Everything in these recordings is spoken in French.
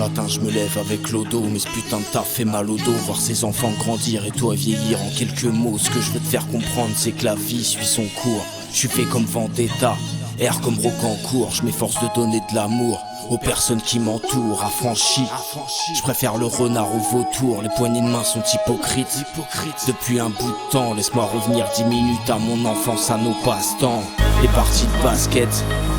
Matin je me lève avec l'eau d'eau, mais ce putain de taf fait mal au dos. Voir ses enfants grandir et toi vieillir en quelques mots. Ce que je veux te faire comprendre c'est que la vie suit son cours. Je suis fait comme Vendetta, air comme Rocancourt. Je m'efforce de donner de l'amour aux personnes qui m'entourent, affranchis. Je préfère le renard au vautour. Les poignées de main sont hypocrites. Depuis un bout de temps, laisse-moi revenir 10 minutes à mon enfance, à nos passe-temps. Les parties de basket,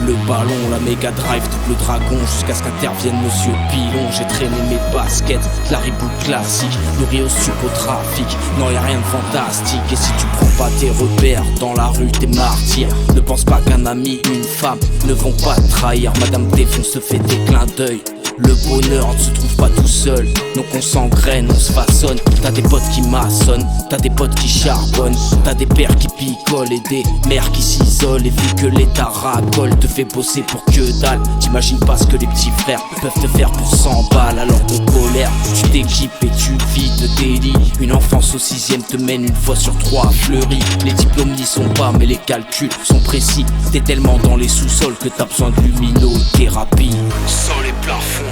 le ballon, la méga drive, double dragon, jusqu'à ce qu'intervienne Monsieur Pilon. J'ai traîné mes baskets, la reboot classique, nourri au trafic. Non, y'a rien de fantastique. Et si tu prends pas tes repères dans la rue, t'es martyr. Ne pense pas qu'un ami, une femme ne vont pas te trahir. Madame Défonce se fait des clins d'œil. Le bonheur ne se trouve pas tout seul, donc on s'engraine, on se façonne. T'as des potes qui maçonnent, t'as des potes qui charbonnent, t'as des pères qui picolent et des mères qui s'isolent. Et vu que l'état racole, te fait bosser pour que dalle. T'imagines pas ce que les petits frères peuvent te faire pour 100 balles. Alors de colère, tu t'équipes et tu vis de délit. Une enfance au 6ème te mène une fois sur 3 à Fleury. Les diplômes n'y sont pas mais les calculs sont précis. T'es tellement dans les sous-sols que t'as besoin de luminothérapie. Sol et plafond,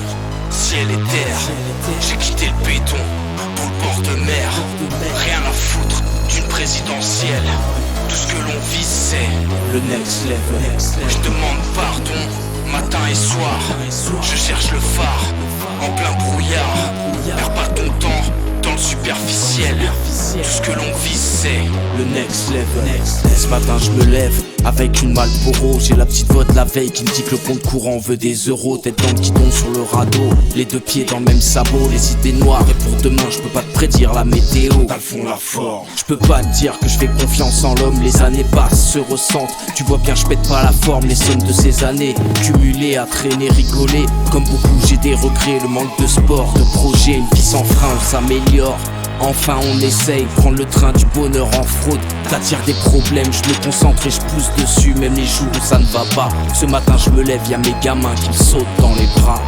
ciel et terre, j'ai quitté le béton pour le bord de mer. Rien à foutre d'une présidentielle. Tout ce que l'on vise c'est le next level. Je demande pardon matin et soir. Je cherche le phare en plein brouillard. Perds pas ton temps dans le superficiel. Tout ce que l'on vise c'est le next level. Ce matin je me lève avec une Marlboro. J'ai la petite voix de la veille qui me dit que le compte courant veut des euros. Tête dans le guidon sur le radeau, les deux pieds dans le même sabot. Les idées noires et pour demain je peux pas te prédire la météo. T'as le fond la forme. Je peux pas te dire que je fais confiance en l'homme. Les années passent, se ressentent. Tu vois bien je pète pas la forme. Les sommes de ces années cumulées à traîner, rigoler. Comme beaucoup j'ai des regrets, le manque de sport, de projet. Une vie sans frein, on s'améliore. Enfin on essaye, prendre le train du bonheur en fraude. T'attires des problèmes, je me concentre et je pousse dessus. Même les jours où ça ne va pas. Ce matin je me lève, y'a mes gamins qui me sautent dans les bras.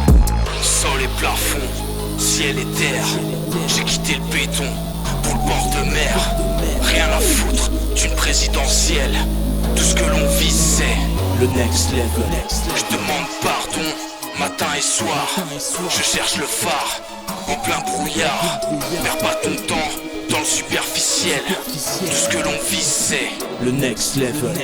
Sol et plafond, ciel et terre. J'ai quitté le béton pour le bord de mer. Rien à foutre d'une présidentielle. Tout ce que l'on vise c'est le next level. Je demande pardon matin et soir. Je cherche le phare en plein brouillard. Perds pas ton temps dans le superficiel. Tout ce que l'on vise c'est le next level.